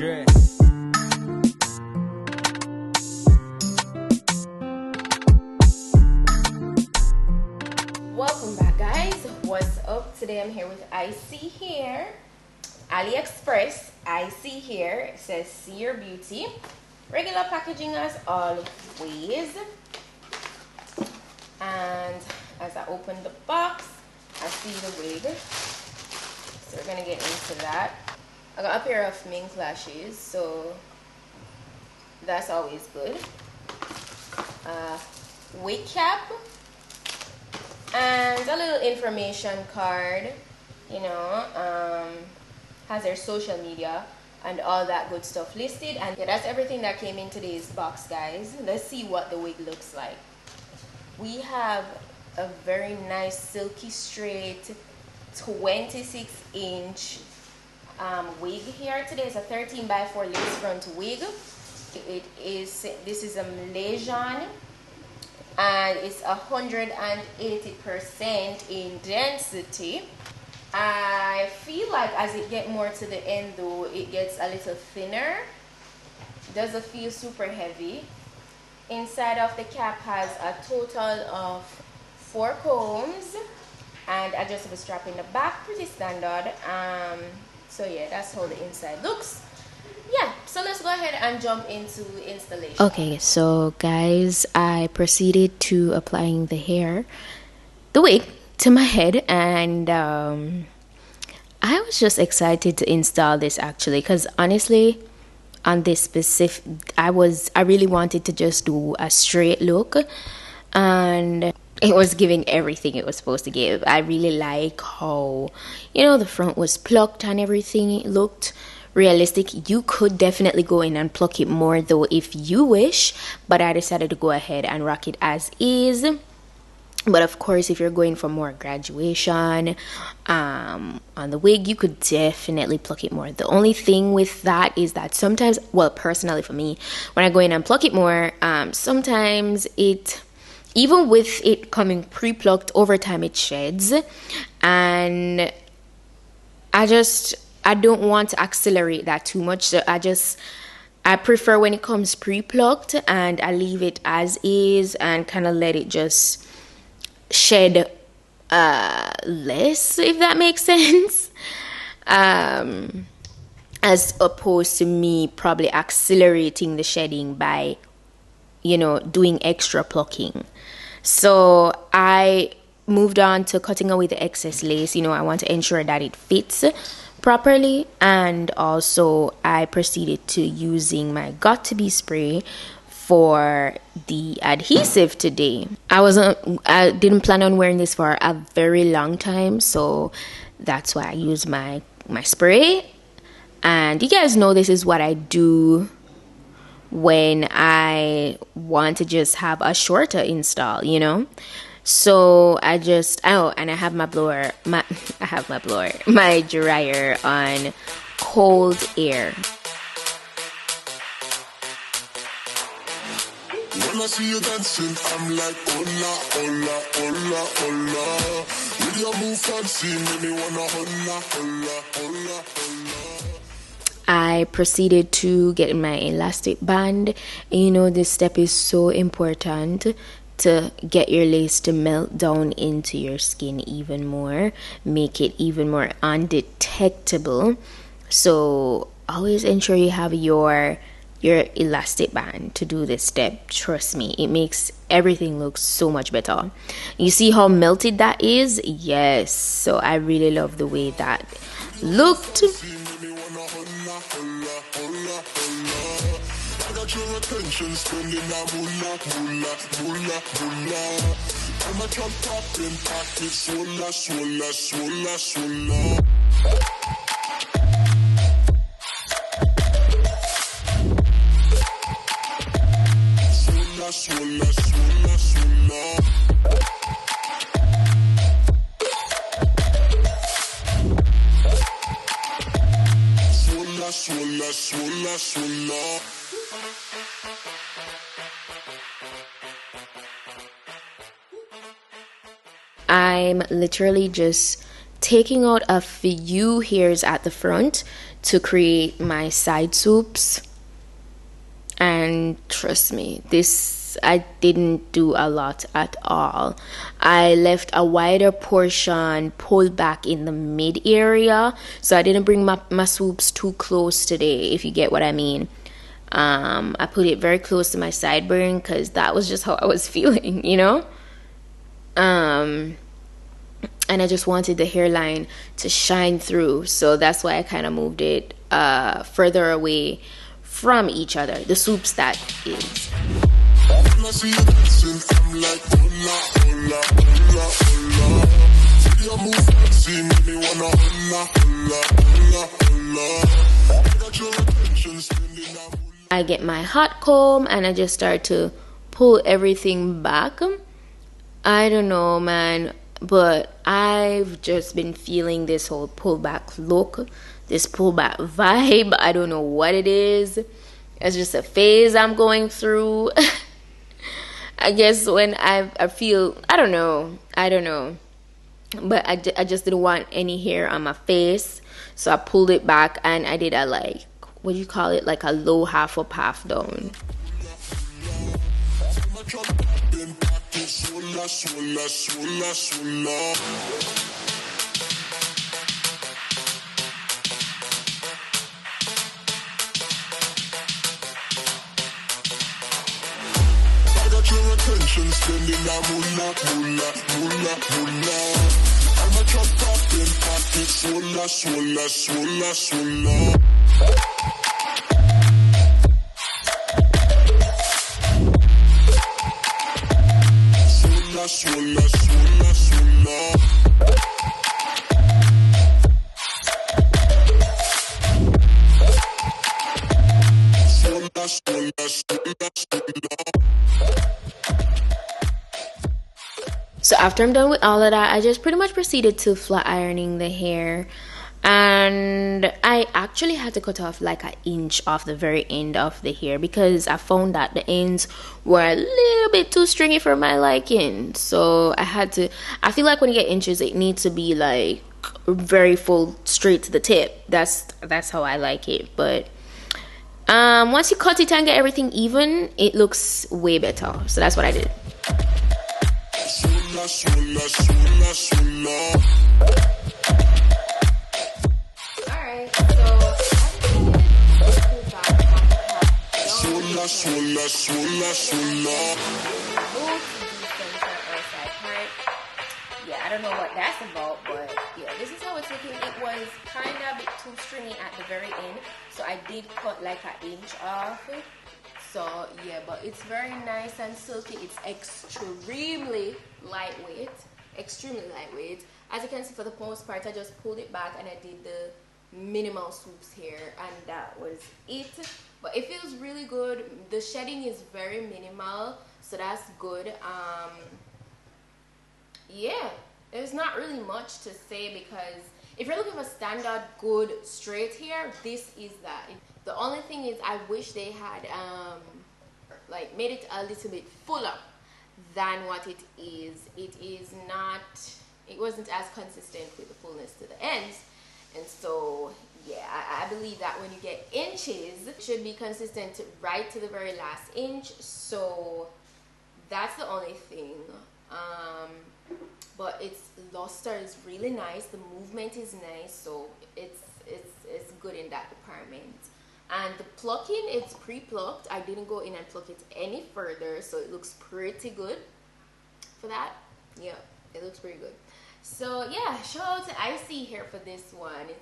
Yeah. Welcome back, guys. What's up? Today I'm here with ISEE hair, AliExpress. ISEE hair. It says see your beauty. Regular packaging as always. And as I open the box, I see the wig. So we're gonna get into that. I got a pair of mink lashes, so that's always good. Wig cap and a little information card, you know, has their social media and all that good stuff listed. And yeah, that's everything that came in today's box, guys. Let's see what the wig looks like. We have a very nice silky straight 26-inch wig here today. It's a 13x4 lace front wig. This is a Malaysian, and it's 180% in density. I feel like as it gets more to the end though, it gets a little thinner. Doesn't feel super heavy. Inside of the cap has a total of 4 combs and adjustable strap in the back, pretty standard. So yeah, that's how the inside looks. Yeah, so let's go ahead and jump into installation. Okay, so guys, I proceeded to applying the wig to my head, and I was just excited to install this actually, because honestly, on this specific, I really wanted to just do a straight look, and it was giving everything it was supposed to give. I really like how, you know, the front was plucked and everything. It looked realistic. You could definitely go in and pluck it more though if you wish, but I decided to go ahead and rock it as is. But of course, if you're going for more graduation on the wig, you could definitely pluck it more. The only thing with that is that sometimes, well, personally for me, when I go in and pluck it more, sometimes it, even with it coming pre-plucked, over time it sheds, and I don't want to accelerate that too much. So I prefer when it comes pre-plucked and I leave it as is and kind of let it just shed less, if that makes sense, as opposed to me probably accelerating the shedding by, you know, doing extra plucking. So I moved on to cutting away the excess lace. You know, I want to ensure that it fits properly, and also I proceeded to using my Got To Be spray for the adhesive today. I didn't plan on wearing this for a very long time, so that's why I use my spray. And you guys know this is what I do when I want to just have a shorter install, you know. So I have my dryer on cold air. When I see you dancing, I'm like, hola, hola, hola, hola. With your move fancy, make me wanna hola, hola, hola, hola. I proceeded to get my elastic band. You know, this step is so important to get your lace to melt down into your skin even more, make it even more undetectable. So always ensure you have your elastic band to do this step. Trust me, it makes everything look so much better. You see how melted that is? Yes. So I really love the way that looked. Your attention, spending that moolah, moolah, moolah, moolah. I'm a top popping pocket, swolla, swolla, swolla, swolla. Swolla, swolla, swolla, swolla. Swolla, swolla, swolla, swolla. I'm literally just taking out a few hairs at the front to create my side swoops. And trust me, this, I didn't do a lot at all. I left a wider portion pulled back in the mid area, so I didn't bring my swoops too close today, if you get what I mean. I put it very close to my sideburn because that was just how I was feeling, you know. And I just wanted the hairline to shine through, so that's why I kind of moved it further away from each other, the swoops that is. I get my hot comb and I just start to pull everything back. I don't know, man, but I've just been feeling this whole pullback look, this pullback vibe. I don't know what it is. It's just a phase I'm going through. I guess when I feel, I don't know. But I just didn't want any hair on my face. So I pulled it back and I did a, like, what do you call it? Like a low half up, half down. Your attention, spending a moolah, moolah, moolah, moolah. I'm a chop top in pocket, swolla, swolla, swolla, swolla. Swolla, swolla, swolla, swolla. Swolla, swolla, swolla, swolla. So after I'm done with all of that, I just pretty much proceeded to flat ironing the hair. And I actually had to cut off like an inch off the very end of the hair because I found that the ends were a little bit too stringy for my liking. So I had to, I feel like when you get inches, it needs to be like very full straight to the tip. That's how I like it. But once you cut it and get everything even, it looks way better. So that's what I did. Alright, so yeah, I don't know what that's about, but yeah, this is how it's looking. It was kind of a bit too stringy at the very end, so I did cut like an inch off. So yeah, but it's very nice and silky. It's extremely lightweight, as you can see. For the most part, I just pulled it back and I did the minimal swoops here, and that was it. But it feels really good. The shedding is very minimal, so that's good. Yeah, there's not really much to say, because if you're looking for standard good straight hair, this is that. The only thing is, I wish they had like made it a little bit fuller than what it is. It wasn't as consistent with the fullness to the ends. And so yeah, I believe that when you get inches, it should be consistent right to the very last inch. So that's the only thing. But its luster is really nice, the movement is nice, so it's good in that department. And the plucking, it's pre-plucked. I didn't go in and pluck it any further, so it looks pretty good for that. Yeah, it looks pretty good. So yeah, shout out to ISEE here for this one.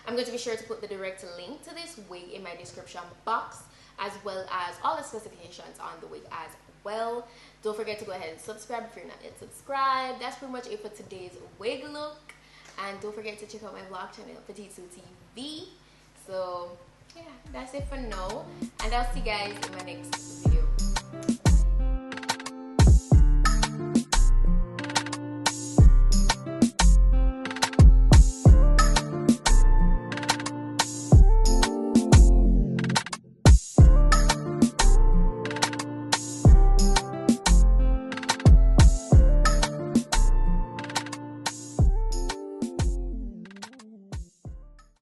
I'm going to be sure to put the direct link to this wig in my description box, as well as all the specifications on the wig as well. Don't forget to go ahead and subscribe if you're not yet subscribed. That's pretty much it for today's wig look. And don't forget to check out my vlog channel, PETITE-SUE TV. So yeah, that's it for now, and I'll see you guys in my next video.